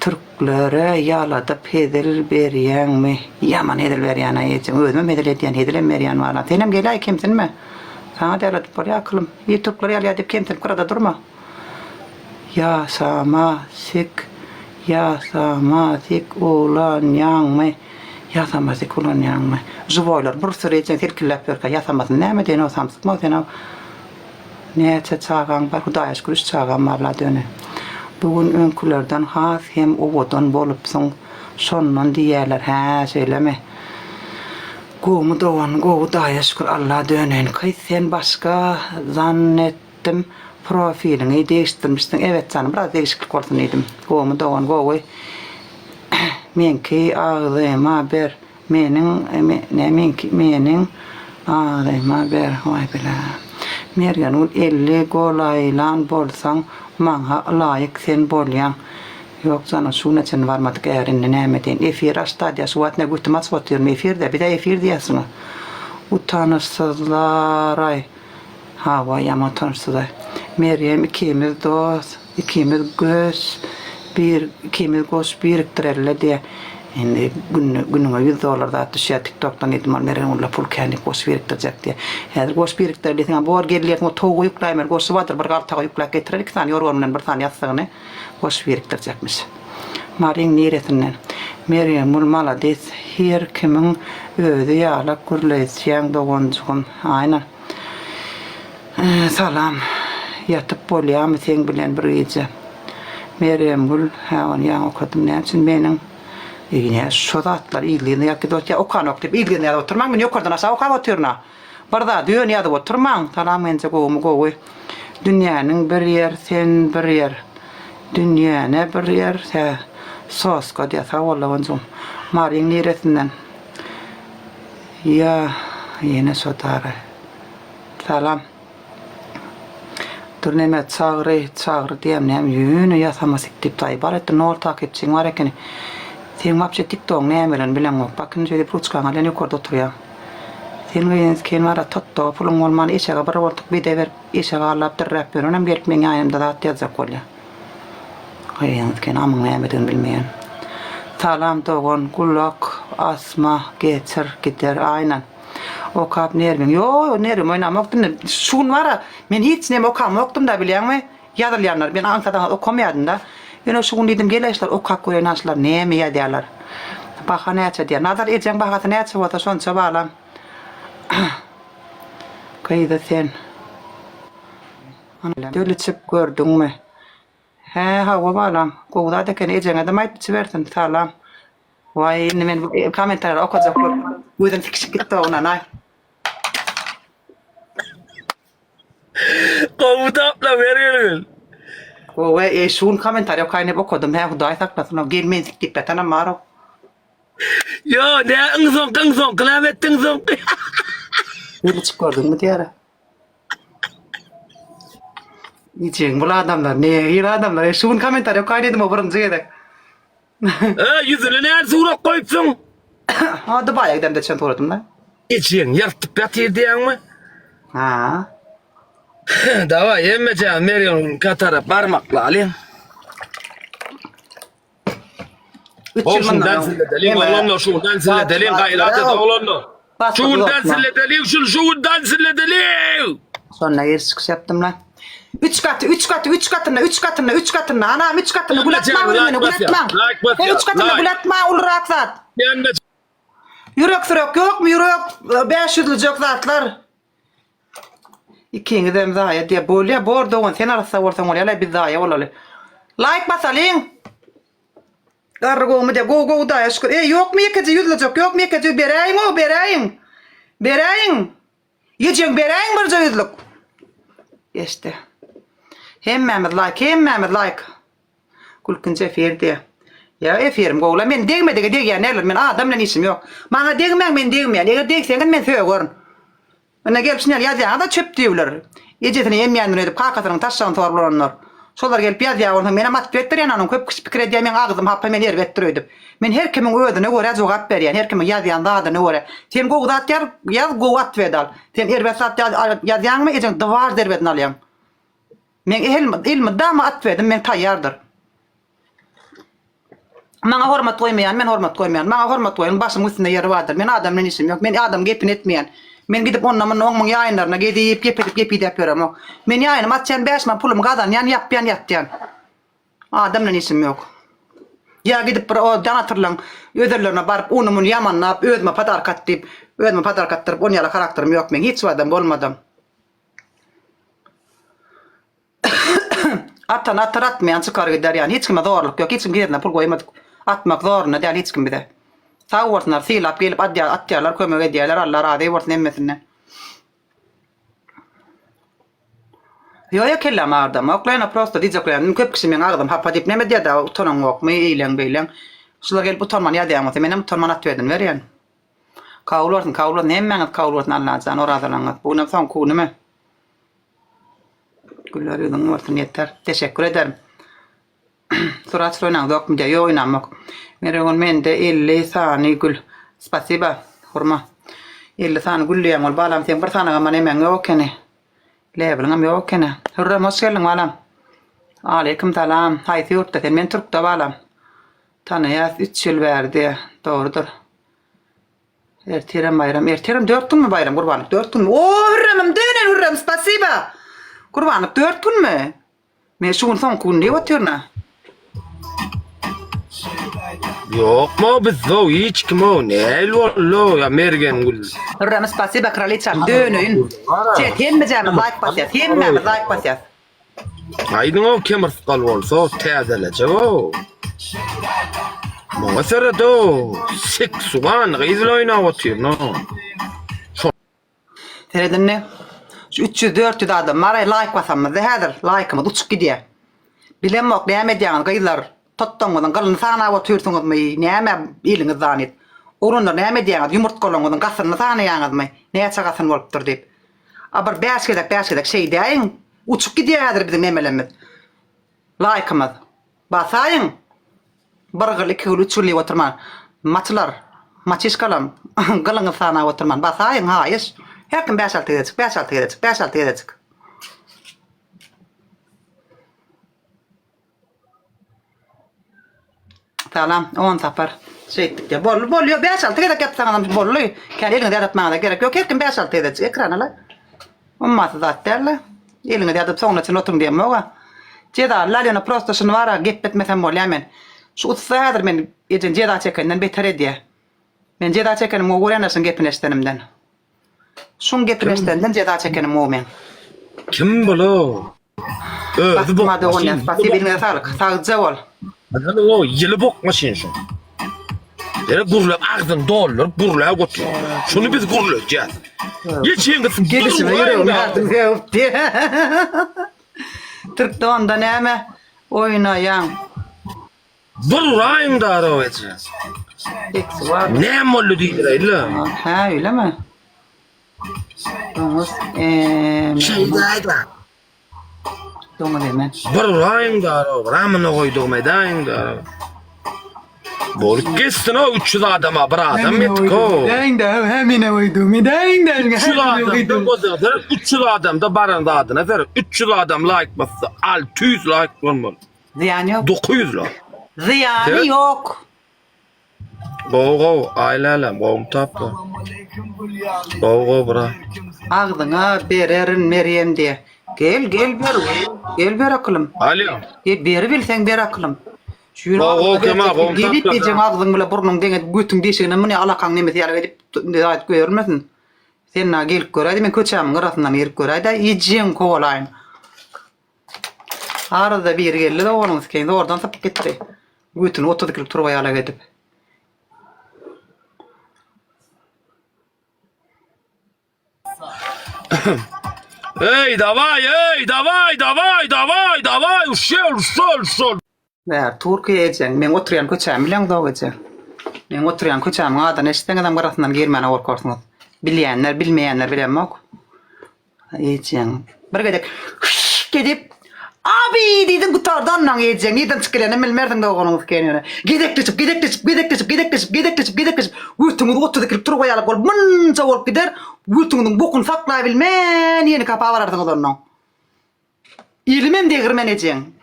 Türklere yaladıp hedil berýän mi? Yaman hedil berýän aýetjin. Özüme hedil edýän hedil berýän wala. Senem gelýär kimsin mi? Sana deladyp bolýar akylym. Ýa Türkler ýalyp kimsin kurada durma. Ya sama sik ulan ýaňmy? Ya sama sik ulan ýaňmy? Juboýlar bir sürü etjek tilkilläp berkä ýasamasyn näme diýen o samsykma sen o. Näçe çağan bar Hudaýa şükür çağan malla döne. Bugün öňkülerden has hem owadan bolupsyň. Şondan diýerler, hä söýleme. Gowy dowan, gowy Hudaýa şükür Allah dönen. Kay sen başga zannetdim. Profilini değiştirmişsin. Evet canım, biraz değişiklik olsun dedim. Gowy dowan, gowy. Menki ağzyma ber. Menin ağzyma ber. Vay bela. Mergen ul 50 golaylan bolsaň maňa laýyk sen bolýan. Yok canım şuna için varmadık erinle näme deyin. Efir açtadya suat ne gutmas oturuyorum efirde bir de efir diyorsun. Utanırsızlar ay. Hava yaman utanırsızlar. Meryem ikimiz dost, ikimiz göz biriktirerler diye. Şimdi günüme $100 da atışya TikTok'tan etmem Meryem ulla pul kendi göz biriktirecek diye. Her göz biriktirirler. Bu geliyek mo toğu yüklaymer göz vardır bir altağa yükleyip getirir. İki tane yorgunundan bir tane yatsığını göz biriktirecekmiş. Marin neresinden? Meryem ul malades her kimin özü yağlak gürleyeceğin doğuncuğun. Aynen. Salam. Yatıp bolyam sen bilen bir gece. Meryem ul havan ya okudum ne için benim yine şodatlar ilgili yakıt ya okan okuyup ilgili oturmam ben yukarıdan aşağı okuyup oturna. Barda dünyada oturmam. Salam ence gowy. Dünyanın bir yer sen bir yer. Dünyana bir yer se sos diye sağollar onzum. Marin neresinden? Ya yine sotarı. Salam. Turneme çağrı diyem nem yünü yasamasık tip ibaret nol takipçin var ekeni. Sen mapçe TikTok nemilen bilen o. Bakın şöyle pruçkan alen yukarıda oturuyor. Sen ken var tatto pulun olman işe bir voltuk bir de ver işe alap derrep önem gelip men ayımda da atacak kolya. Hayır ken amın nemeden bilmeyen. Salam doğun kulak asma geçer gider aynen. O kap nermin. Yo nerim oynamoktun. Şun var. Men hiç nem okamoktum da bilýärmi? Ýazylýanlar. Ben Ankara'da okamadym da. Ben şun dedim geleşler okak goýanaşlar näme ýadýarlar. Baha näçe diýär. Nazar etjäň bahasy näçe bolsa şonça balam. Kayda sen. Döli çıp gördüňmi? He hawa balam. Gowda da ken etjäň adam aýtyp bersin. Salam. Vay men komentar okazak. Gözüm tikişip gitti ona nay. Komutapla veriyorum. O şun komentar okuyup okudum. He Hudaýa saklasın. O gelmezlik dikkatine maro. Yo ne ıngzon kılamettin zon. Böyle çıkardın mı diyara? İçin bu adamlar ne iyi adamlar. Şun komentar okuyup o birinci yere. Yüzüne ne surat koyupsun? Hadi bayağı gidem de çen toradım lan. İçin yırtıp yatır diyen mi? Ha. Dava yemeyeceğim Meryem'in katara parmakla alayım. Şundan silledelim oğlumla şundan silledelim gayratı da oğlumla. Şundan silledelim şundan silledelim. Sonra yer çıkış yaptım lan. Üç katına anam üç katına gulatma beni gulatma. Üç katına gulatma ulrak zat. Yürek sürek yok mu yürek 500'lü yok zatlar. İkiniz de zaya diye bolya bordo on sen arasa orsan oraya bir zaya olalı. Like basalım. Gargo mu de go da aşkı. Yok mu yekeci yüzlü yok mu yekeci berayım. Yiyeceğim berayım bir yüzlük. İşte. Hemmemiz like. Kulkınca ferdi. Ya efirim goğla men degmedi degen neler men adamla işim yok. Bana degmen men degmeyen. Eğer degsen men söýgörün. Ana gelip şinel ýazýan da çöp diýerler. Ejesini ýemýändir edip kakasynın taşşagyny torlanlar. Şolar gelip ýazýan meni mat betdirýän anyň köp kişi pikir edýär men agzym happa men erbetdir edip. Men her kimiň özüne görä jogap berýän, her kimiň ýazýan dadyny görä. Sen gowdat ýar, ýaz gowat vedal. Sen erbetsat ýazýanmy ejen dowar derbedin alýan. Men ilmi dama atvedim men taýýardyr. Bana hormat koymayan, men hormat koymayan. Bana hormat koyun, başım üstünde yeri vardır. Men adamla işim yok. Men adam gepin etmeyen. Men gidip onunla onun yayınlarına gidip gep yapıyorum yok. Men yayınım atacağım 5 man pulum kadar yan yapyan yatyan. Adamla işim yok. Ya gidip o danatırlan ödüllerine barıp unumun yamanlayıp ödme padar kattırıp ödme padar kattırıp on yala karakterim yok men. Hiç adam olmadım. Attan atmayan çıkar gider yani. Hiç kime doğruluk yok. Hiç kim giderine pul koymadık. Atmak zorunda değil hiç kim bir de. Sağ ortasınlar silap gelip atyarlar kömök ediyorlar. Allah razı olsun emmesinden. Yok kellem ağırdım. Oklayana prosto diyeceklerim. Köp kişi men ağırdım. Hapa deyip neme diye de utanın yok. Me eğlen beylen. Şular gelip utanman ya diyemez. Menem utanman atıyordun ver yani. Kavulursun. Hemen kavulursun Allah'ın canı oradalanır. Bu ne son kuğunu mu? Güller yudun varsın yeter. Teşekkür ederim. Surat oynan yok mu diye yok oynamak. Men de 50 saniye gül. Spasiba. Hurma. 50 saniye güllüyem ol. Bağlam sen bir saniye ama hemen yok ne. Level'ım yok ne. Hürrem hoş geldin bağlam. Aleyküm selam. Haysi yurtta sen men Türk'te bağlam. Tanıyaz 3 yıl verdi. Doğrudur. Ertirem bayram. Ertirem 4 gün mü bayram kurbanlık? 4 gün mü? Oo Hürrem'im dönen Hürrem. Spasiba. Kurbanlık 4 gün mü? Men şun son gün ne otuyorna? Yok mu bizde hiç kim o ne lo ya mergen gül. Hürrem spasiba kraliçam dönün. Hem mi canım like pasyat. Hem mi like pasyat. Aydın o kemer skal olsa tezele o. Mesela do sik suban gizli oyna otuyor no. Seredin ne? Şu 300-400 adam maray like basamız. Zehadır like'ımız uçuk gidiyor. Bilem yok ne medyan gıylar. Tuttuğundan kalın sana otuyorsunuz mu? Ne iliniz zannet. Orunda ne medyan yumurtkolunuzdan kasını sana yanız mı? Ne çakasın olup deyip. Aber beşkedek şey deyin. Uçuk gidiyordur bizim emelimiz. Like'ımız. Basayın. Bargıl 2 yıl 3 yıl oturman. Maçış kalam. Galınız sana oturman. Basayın hayır. Herkim 5-6 edecek. Tamam, 10 sefer şey ettik ya. Bol yok 5-6 edecek yapsan adam bollu. Kendi elini yaratmana da gerek yok. Herkim 5-6 edecek. Ekrana la. Olmazsa zaten elini yatıp sonra için oturun diyemem oğa. Ceda lalyona prostosunu var ha. Gep etmesen bol hemen. Şu utsadır men ecen ceda çekenden beter ediye. Men ceda çekenim o uğrayanasın gepin estenimden. Şun gepin estenden ceda çekenim o men. Kim bolo? Basma da onu. Basi biline sağlık. Sağlıkça ol. Adamın o yılı bok maşin şu. Yere gurulap ağzın dolur, gurulap götürüyor. Şunu biz gurulacağız. Geçeyim kızım. Gelişime yüreğim yardım yok diye. Türk doğanda neyme oynayan. Burayım da ara edeceğiz. Eksi var. Ne mollu değil öyle. Ha öyle mi? Domuz. Şeydaydı. Domuz hemen. Burayım da ara. Ramını koydum edayım da ara. Bolup geçsin o 300 adama bir adam ettik o. Dayın da hemine koydum. Dayın da 300 adam da 300 adam da barında adına ver. 300 adam like bastı. 600 like olmalı. Ziyan yok. 900 like. Ziyanı yok. Go ailelem go tapla. Go bra. Ağzına bererin Meryem diye. Gel ber akılım. Alo. Beri bilsen ber akılım. O kema go Gidip tapla. diyeceğim ağzın bile burnun denge götün deşiğine mı alakan nemet yara gidip görmesin. Sen na gelip göreydi men köçamın arasından gelip göreydi yiyeceğim kovalayın. Arada bir geldi de onun kendi oradan sapıp gitti. Götünü oturduk turvaya ala gidip. Hey davay. Uşul. Ver Türkiye edeceksin. Men oturuyan köçam bilen de edeceksin. Men oturuyan köçam adan eşitten adam arasından girmene korkarsınız. Bilmeyenler bilemem yok. Edeceksin. Bir gidip abi dedim bu tardan lan edeceksin. Neden çıkılan bilmerdin de oğlunuz kendine. Gidek düşüp. Götünü oturduk turgaya alıp ol. Mınca olup gider. Götünün bokunu saklayabilmen yeni kapağı var artık ondan. İlmem de girmen edeceksin.